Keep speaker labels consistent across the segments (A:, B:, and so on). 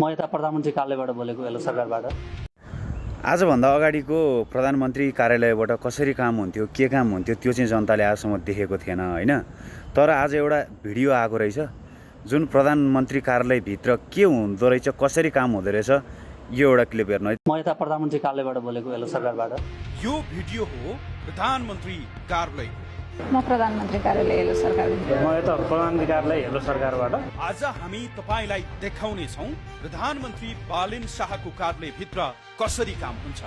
A: म यता प्रधानमन्त्री कार्यालयबाट बोलेको येल्लो सरकारबाट।
B: आजभन्दा अगाडिको प्रधानमन्त्री कार्यालयबाट कसरी काम हुन्थ्यो, के काम हुन्थ्यो त्यो चाहिँ जनताले आजसम्म देखेको थिएन हैन। तर आज एउटा भिडियो आएको रहेछ जुन प्रधानमन्त्री कार्यालयभित्र के हुँदो रहेछ, कसरी काम हुँदो रहेछ, यो एउटा क्लिप हेर्नु है।
A: म यता प्रधानमन्त्री कार्यालयबाट बोलेको येल्लो सरकारबाट।
C: यो भिडियो हो प्रधानमन्त्री कार्यालय।
D: म प्रधानमन्त्री कार्यालय येल्लो सरकारबाट।
E: म यता प्रधानमन्त्री कार्यालय येल्लो सरकारबाट।
C: आज हामी तपाईलाई देखाउने छौं प्रधानमन्त्री बालेन शाहको कार्यालयभित्र कसरी काम हुन्छ।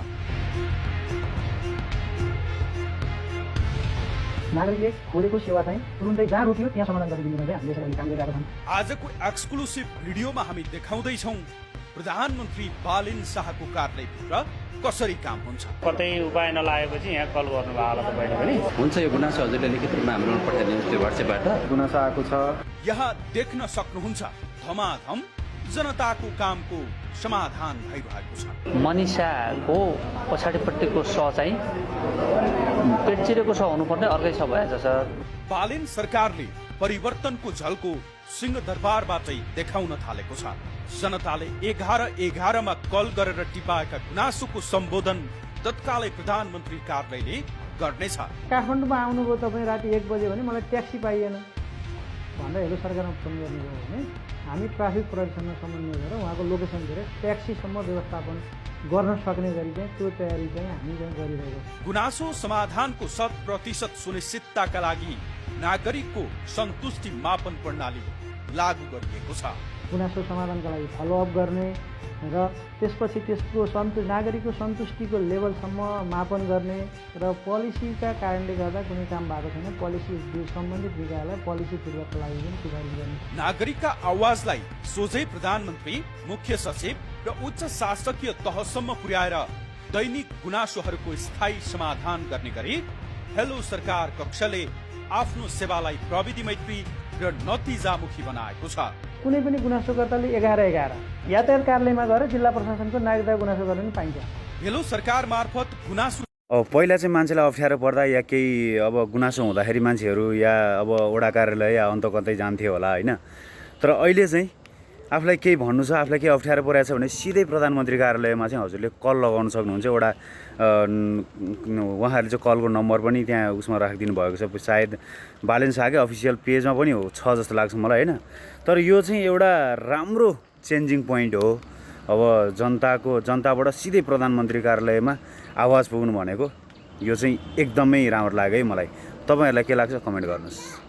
F: नागरिकले खोजेको सेवा चाहिँ तुरुन्तै जहाँ रोकियो त्यहाँ समाधान गरिदिनु चाहिँ हामीले यसरी काम गरिरहेका छौँ।
C: आजको एक्सक्लुसिभ भिडियोमा हामी देखाउँदै छौं प्रधानमन्त्री बालेन शाहको कार्यालयभित्र कसरी काम हुन्छ।
E: कतै उपाय नलागेपछि यहाँ कल गर्नु भयो होला तपाईले पनि।
G: हुन्छ, यो गुनासो हजुरले लिखित रूपमा हाम्रो पठाइदिनुहोस् त्यो WhatsApp-बाट।
E: गुनासो आएको छ।
C: यहाँ देख्न सक्नुहुन्छ धमाधम जनताको कामको समाधान भइरहेको छ।
A: मनिषाको पछाडिपट्टिको स चाहिँ पेटचिरेको स हुनुपर्ने अर्कै स भएछ सर।
C: बालेन सरकारले परिवर्तनको झल्को सिंहदरबारबाटै देखाउन थालेको छ। जनताले 11-11 कल गरेर टिपाएका गुनासोको सम्बोधन तत्कालै प्रधानमन्त्री कार्यालयले गर्नेछ।
F: काठमाडौँमा आउनुभयो तपाईँ राति 1 बजे भने मलाई ट्याक्सी पाइएन भनेर हेलो सरकारमा फोन गर्नुभयो भने हामी ट्राफिक प्रहरीसँग समन्वय गरेर उहाँको लोकेसन हेरेर ट्याक्सीसम्म व्यवस्थापन गर्न सक्ने गरी चाहिँ त्यो तयारी चाहिँ हामी चाहिँ गरिरहेको छौँ।
C: गुनासो समाधानको 100% सुनिश्चितताका लागि नागरिकको सन्तुष्टि मापन प्रणाली लागू गरिएको छ।
F: गुनासो समाधानका लागि फलोअप गर्ने र त्यसपछि त्यसको नागरिकको सन्तुष्टिको लेभलसम्म मापन गर्ने र पोलिसीका कारणले गर्दा कुनै काम भएको छैन पोलिसी सम्बन्धित विभागलाई पोलिसी फिर्ताका लागि पनि सिफारिस गर्ने।
C: नागरिकका आवाजलाई सोझै प्रधानमन्त्री, मुख्य सचिव र उच्च शासकीय तहसम्म पुर्याएर दैनिक गुनासोहरूको स्थायी समाधान गर्ने गरी हेलो सरकार कक्षले आफ्नो सेवालाई प्रविधि मैत्री र नतिजामुखी बनाएको छ।
F: कुनै पनि गुनासोकर्ताले 11-11 यातायात कार्यालयमा गएर जिल्ला प्रशासनको नागरिकता गुनासो गर्न पनि पाइन्छ।
C: हेलो सरकार मार्फत गुनासो
B: पहिला चाहिँ मान्छेलाई अप्ठ्यारो पर्दा या केही अब गुनासो हुँदाखेरि मान्छेहरू या अब वडा कार्यालय या अन्त कतै जान्थे होला हैन। तर अहिले चाहिँ आफूलाई केही भन्नु छ, आफूलाई केही अप्ठ्यारो परेको छ भने सिधै प्रधानमन्त्री कार्यालयमा चाहिँ हजुरले कल लगाउन सक्नुहुन्छ। एउटा उहाँहरूले चाहिँ कलको नम्बर पनि त्यहाँ उसमा राखिदिनु भएको छ, सायद बालेन शाहकै अफिसियल पेजमा पनि छ जस्तो लाग्छ मलाई हैन। तर यो चाहिँ एउटा राम्रो चेन्जिङ पोइन्ट हो। अब जनताबाट सिधै प्रधानमन्त्री कार्यालयमा आवाज पुग्नु भनेको यो चाहिँ एकदमै राम्रो लाग्यो है मलाई। तपाईहरुलाई के लाग्छ कमेन्ट गर्नुहोस्।